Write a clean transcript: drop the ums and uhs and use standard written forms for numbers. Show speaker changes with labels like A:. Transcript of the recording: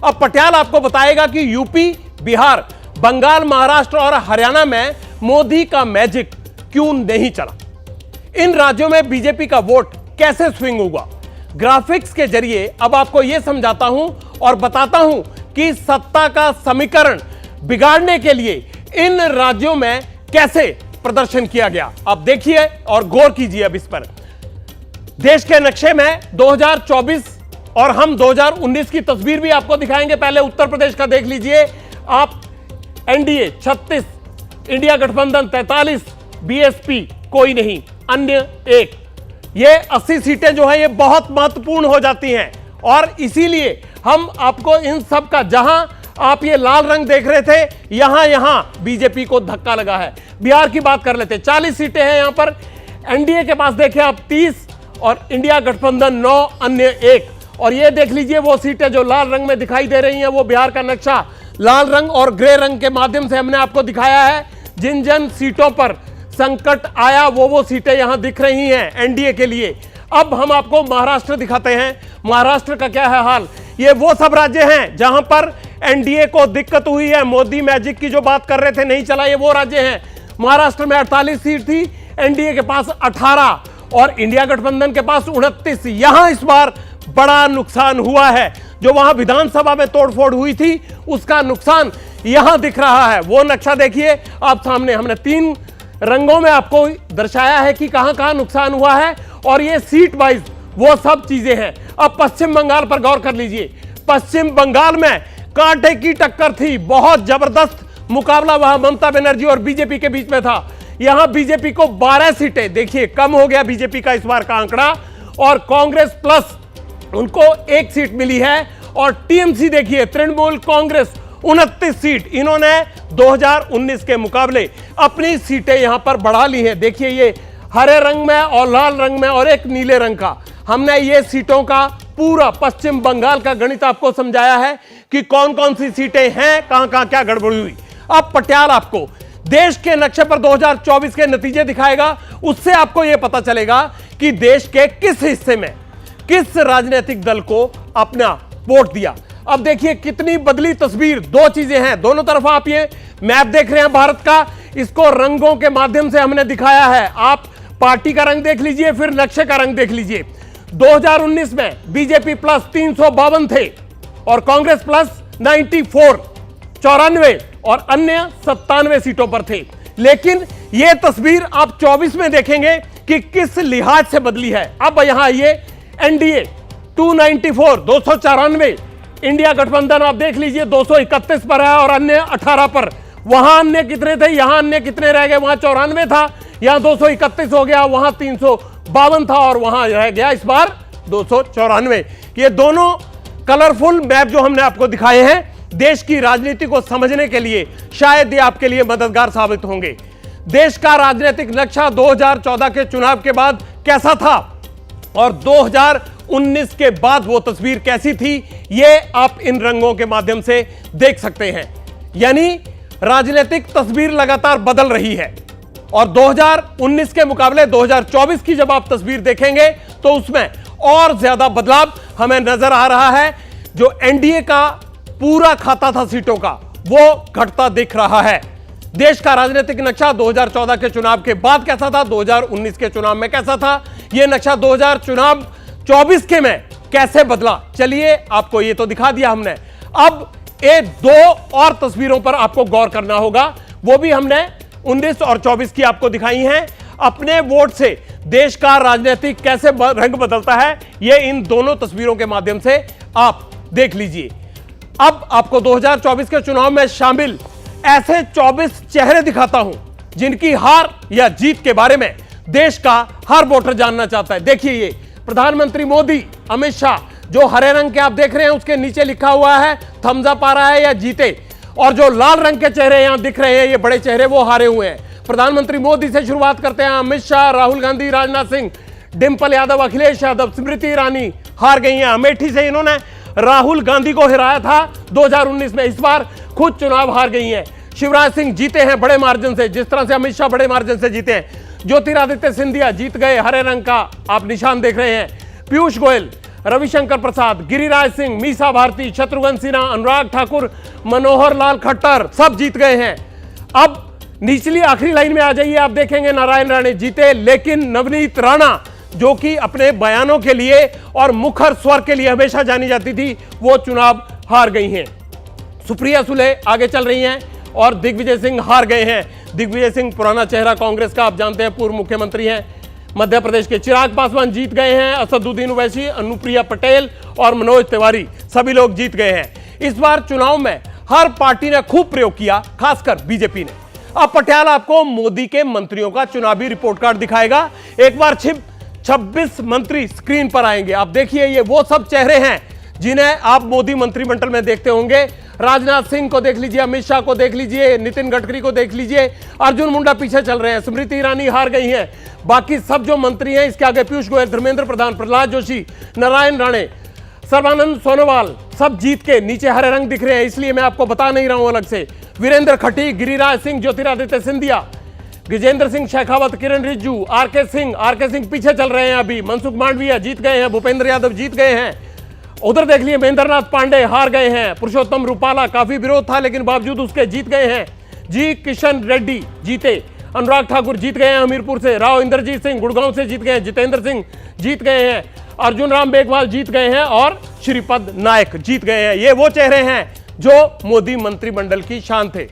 A: अब पटियाला आपको बताएगा कि यूपी, बिहार, बंगाल, महाराष्ट्र और हरियाणा में मोदी का मैजिक क्यों नहीं चला। इन राज्यों में बीजेपी का वोट कैसे स्विंग होगा। ग्राफिक्स के जरिए अब आपको यह समझाता हूं और बताता हूं कि सत्ता का समीकरण बिगाड़ने के लिए इन राज्यों में कैसे प्रदर्शन किया गया। अब देखिए और गौर कीजिए अब इस पर। देश के नक्शे में 2024 और हम 2019 की तस्वीर भी आपको दिखाएंगे। पहले उत्तर प्रदेश का देख लीजिए आप। एनडीए 36, इंडिया गठबंधन 43, बीएसपी कोई नहीं, अन्य 1। ये 80 सीटें जो है ये बहुत महत्वपूर्ण हो जाती हैं और इसीलिए हम आपको इन सब का, जहां आप ये लाल रंग देख रहे थे, यहां बीजेपी को धक्का लगा है। बिहार की बात कर लेते, 40 सीटें हैं यहां पर। एनडीए के पास देखें आप 30 और इंडिया गठबंधन 9, अन्य 1। और ये देख लीजिए वो सीटें जो लाल रंग में दिखाई दे रही हैं, वो बिहार का नक्शा लाल रंग और ग्रे रंग के माध्यम से हमने आपको दिखाया है। जिन जिन सीटों पर संकट आया वो सीटें यहां दिख रही हैं एनडीए के लिए। अब हम आपको महाराष्ट्र दिखाते हैं। महाराष्ट्र का क्या है हाल। ये वो सब राज्य हैं जहां पर एनडीए को दिक्कत हुई है। मोदी मैजिक की जो बात कर रहे थे नहीं चला, ये वो राज्य हैं। महाराष्ट्र में 48 सीट थी, एनडीए के पास 18 और इंडिया गठबंधन के पास 29। यहां इस बार बड़ा नुकसान हुआ है। जो वहां विधानसभा में तोड़फोड़ हुई थी उसका नुकसान यहां दिख रहा है। वो नक्शा देखिए आप सामने। हमने 3 रंगों में आपको दर्शाया है कि कहां कहां नुकसान हुआ है और ये सीट वाइज वो सब चीजें हैं। अब पश्चिम बंगाल पर गौर कर लीजिए। पश्चिम बंगाल में कांटे की टक्कर थी, बहुत जबरदस्त मुकाबला वहां ममता बनर्जी और बीजेपी के बीच में था। यहां बीजेपी को 12 सीटें, देखिए कम हो गया बीजेपी का इस बार का आंकड़ा, और कांग्रेस प्लस उनको 1 सीट मिली है। और टीएमसी देखिए, तृणमूल कांग्रेस 29 सीट, इन्होंने 2019 के मुकाबले अपनी सीटें यहां पर बढ़ा ली हैं। देखिए ये हरे रंग में और लाल रंग में और एक नीले रंग का, हमने ये सीटों का पूरा पश्चिम बंगाल का गणित आपको समझाया है कि कौन कौन सी सीटें हैं, कहां कहां क्या गड़बड़ी हुई। अब पटियाला आपको देश के नक्शे पर 2024 के नतीजे दिखाएगा। उससे आपको यह पता चलेगा कि देश के किस हिस्से में किस राजनीतिक दल को अपना वोट दिया। अब देखिए कितनी बदली तस्वीर। 2 चीजें हैं, दोनों तरफ आप ये मैप देख रहे हैं भारत का, इसको रंगों के माध्यम से हमने दिखाया है। आप पार्टी का रंग देख लीजिए, फिर नक्शे का रंग देख लीजिए। 2019 में बीजेपी प्लस 352 थे और कांग्रेस प्लस 94 और अन्य 97 सीटों पर थे। लेकिन यह तस्वीर आप 24 में देखेंगे कि किस लिहाज से बदली है। अब यहां आइए, एनडीए 294 294, इंडिया गठबंधन आप देख लीजिए 231 पर है और अन्य 18 पर। वहां अन्य कितने थे, यहां अन्य कितने रह गए, वहां 94 था, यहां 231 हो गया, वहां 352 था और वहां रह गया इस बार 294। ये दोनों कलरफुल मैप जो हमने आपको दिखाए हैं देश की राजनीति को समझने के लिए शायद ये आपके लिए मददगार साबित होंगे। देश का राजनीतिक नक्शा 2014 के चुनाव के बाद कैसा था और 2019 के बाद वो तस्वीर कैसी थी, ये आप इन रंगों के माध्यम से देख सकते हैं। यानी राजनीतिक तस्वीर लगातार बदल रही है और 2019 के मुकाबले 2024 की जब आप तस्वीर देखेंगे तो उसमें और ज्यादा बदलाव हमें नजर आ रहा है। जो एनडीए का पूरा खाता था सीटों का, वो घटता दिख रहा है। देश का राजनीतिक नक्शा 2014 के चुनाव के बाद कैसा था, 2019 के चुनाव में कैसा था, यह नक्शा 2024 के में कैसे बदला। चलिए आपको ये तो दिखा दिया हमने। अब ये 2 और तस्वीरों पर आपको गौर करना होगा, वो भी हमने 19 और 24 की आपको दिखाई हैं। अपने वोट से देश का राजनीतिक कैसे रंग बदलता है, ये इन दोनों तस्वीरों के माध्यम से आप देख लीजिए। अब आपको 2024 के चुनाव में शामिल ऐसे 24 चेहरे दिखाता हूं जिनकी हार या जीत के बारे में देश का हर वोटर जानना चाहता है। देखिए ये प्रधानमंत्री मोदी, अमित शाह, जो हरे रंग के आप देख रहे हैं उसके नीचे लिखा हुआ है थम्स अप आ रहा है या जीते, और जो लाल रंग के चेहरे यहां दिख रहे हैं ये बड़े चेहरे, वो हारे हुए हैं। प्रधानमंत्री मोदी से शुरुआत करते हैं। अमित शाह, राहुल गांधी, राजनाथ सिंह, डिंपल यादव, अखिलेश यादव, स्मृति ईरानी हार गई हैं। अमेठी से इन्होंने राहुल गांधी को हराया था 2019 में, इस बार खुद चुनाव हार गई हैं। शिवराज सिंह जीते हैं बड़े मार्जिन से, जिस तरह से अमित शाह बड़े मार्जिन से जीते हैं। ज्योतिरादित्य सिंधिया जीत गए, हरे रंग का आप निशान देख रहे हैं। पीयूष गोयल रविशंकर प्रसाद, गिरिराज सिंह, मीसा भारती, शत्रुघ्न सिन्हा, अनुराग ठाकुर, मनोहर लाल खट्टर सब जीत गए हैं। अब निचली आखिरी लाइन में आ जाइए, आप देखेंगे नारायण राणे जीते, लेकिन नवनीत राणा जो कि अपने बयानों के लिए और मुखर स्वर के लिए हमेशा जानी जाती थी, वो चुनाव हार गई हैं। सुप्रिया सुले आगे चल रही हैं और दिग्विजय सिंह हार गए हैं। दिग्विजय सिंह पुराना चेहरा कांग्रेस का, आप जानते हैं, पूर्व मुख्यमंत्री हैं। मध्य प्रदेश के चिराग पासवान जीत गए हैं, असदुद्दीन ओवैसी, अनुप्रिया पटेल और मनोज तिवारी सभी लोग जीत गए हैं। इस बार चुनाव में हर पार्टी ने खूब प्रयोग किया, खासकर बीजेपी ने। अब पटियाल आपको मोदी के मंत्रियों का चुनावी रिपोर्ट कार्ड दिखाएगा। एक बार 26 मंत्री स्क्रीन पर आएंगे। आप देखिए, ये वो सब चेहरे हैं जिन्हें आप मोदी मंत्रिमंडल में देखते होंगे। राजनाथ सिंह को देख लीजिए, अमित शाह को देख लीजिए, नितिन गडकरी को देख लीजिए, अर्जुन मुंडा पीछे चल रहे हैं, स्मृति ईरानी हार गई हैं। बाकी सब जो मंत्री हैं, इसके आगे पीयूष गोयल, धर्मेंद्र प्रधान, प्रहलाद जोशी, नारायण राणे, सर्बानंद सोनोवाल सब जीत के नीचे हरे रंग दिख रहे हैं, इसलिए मैं आपको बता नहीं रहा हूं अलग से। वीरेंद्र खट्टी, गिरिराज सिंह, ज्योतिरादित्य सिंधिया, गजेंद्र सिंह शेखावत, किरण रिजिजू, आरके सिंह पीछे चल रहे हैं अभी, मनसुख मांडविया जीत गए हैं, भूपेंद्र यादव जीत गए हैं। उधर देख लिए महेंद्रनाथ पांडे हार गए हैं, पुरुषोत्तम रूपाला काफी विरोध था लेकिन बावजूद उसके जीत गए हैं, जी किशन रेड्डी जीते, अनुराग ठाकुर जीत गए हैं हमीरपुर से, राव इंद्रजीत सिंह गुड़गांव से जीत गए हैं, जितेंद्र सिंह जीत गए हैं, अर्जुन राम मेघवाल जीत गए हैं और श्रीपद नायक जीत गए हैं। ये वो चेहरे हैं जो मोदी मंत्रिमंडल की शान थे।